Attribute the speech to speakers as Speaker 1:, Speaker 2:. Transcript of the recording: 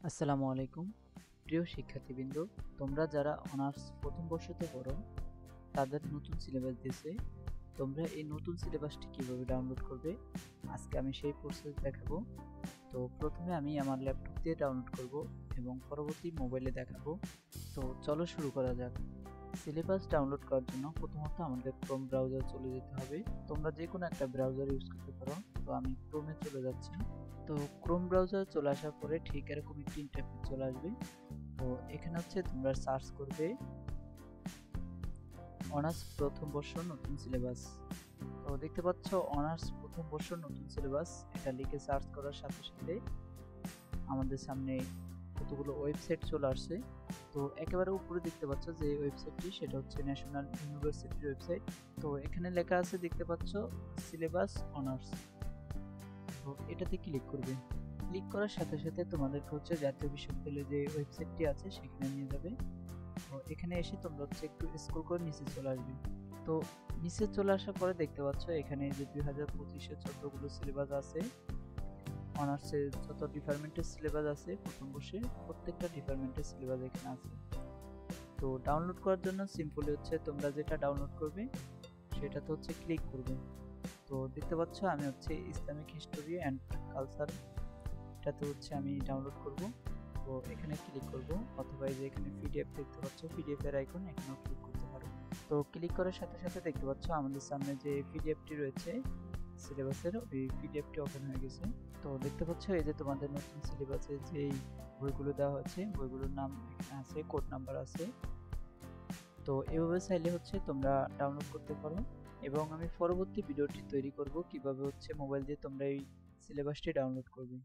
Speaker 1: আসসালামু আলাইকুম প্রিয় শিক্ষার্থীবৃন্দ, তোমরা যারা অনার্স প্রথম বর্ষতে পড়ো তাদের নতুন সিলেবাস দিয়েছে। তোমরা এই নতুন সিলেবাসটি কিভাবে ডাউনলোড করবে আজকে আমি সেই প্রসেস দেখাবো। তো প্রথমে আমি আমার ল্যাপটপ দিয়ে ডাউনলোড করব এবং পরবর্তী মোবাইলে দেখাবো। তো চলো শুরু করা যাক। সিলেবাস ডাউনলোড করার জন্য প্রথমত আমাদের ক্রোম ব্রাউজার চলে যেতে হবে। তোমরা যে কোনো একটা ব্রাউজার ইউজ করতে পারো, তো আমি ক্রোমে চলে যাচ্ছি। তো ক্রোম ব্রাউজার চলে আসার পরে ঠিক এরকম একটি ইন্টারফেস চলে আসবে। তো এখানে হচ্ছে তোমরা সার্চ করবে অনার্স প্রথম বর্ষ নতুন সিলেবাস। তো দেখতে পাচ্ছ অনার্স প্রথম বর্ষ নতুন সিলেবাস, এটা লিখে সার্চ করার সাথে সাথে আমাদের সামনে কতগুলো ওয়েবসাইট চলে আসছে। তো একেবারে উপরে দেখতে পাচ্ছ যে ওয়েবসাইটটি, সেটা হচ্ছে ন্যাশনাল ইউনিভার্সিটির ওয়েবসাইট। তো এখানে লেখা আছে দেখতে পাচ্ছ সিলেবাস অনার্স। তো এটাতে ক্লিক করবে। ক্লিক করার সাথে সাথে তোমাদেরকে হচ্ছে জাতীয় বিশ্ববিদ্যালয়ের যে ওয়েবসাইটটি আছে সেখানে নিয়ে যাবে। তো এখানে এসে তোমরা হচ্ছে একটু স্ক্রল করে নিচে চলে আসবে। তো নিচে চলে আসার পরে দেখতে পাচ্ছ এখানে যে 2025-এর যতগুলো সিলেবাস আছে, অনার্সের যত ডিপার্টমেন্টের সিলেবাস আছে প্রথম বর্ষে, প্রত্যেকটা ডিপার্টমেন্টের সিলেবাস এখানে আছে। তো ডাউনলোড করার জন্য সিম্পলি হচ্ছে তোমরা যেটা ডাউনলোড করবে সেটাতে হচ্ছে ক্লিক করবে। তো দেখতে পাচ্ছ আমি হচ্ছে ইসলামিক হিস্টোরি অ্যান্ড কালচার, এটাতে হচ্ছে আমি ডাউনলোড করব। তো এখানে ক্লিক করব, অথবা এই যে এখানে পিডিএফ দেখতে পাচ্ছ, পিডিএফ এর আইকন, এখানেও ক্লিক করতে পারো। তো ক্লিক করার সাথে সাথে দেখতে পাচ্ছ আমাদের সামনে যে পিডিএফটি রয়েছে সিলেবাসের, ওই পিডিএফটি ওপেন হয়ে গেছে। তো দেখতে পাচ্ছ এই যে তোমাদের নতুন সিলেবাসে যেই বইগুলো দেওয়া হচ্ছে বইগুলোর নাম এখানে আছে, কোড নাম্বার আছে। তো এভাবে চাইলে হচ্ছে তোমরা ডাউনলোড করতে পারো, এবং আমি পরবর্তী ভিডিওটি তৈরি করব কিভাবে হচ্ছে মোবাইল দিয়ে তোমরা এই সিলেবাসটি ডাউনলোড করবে।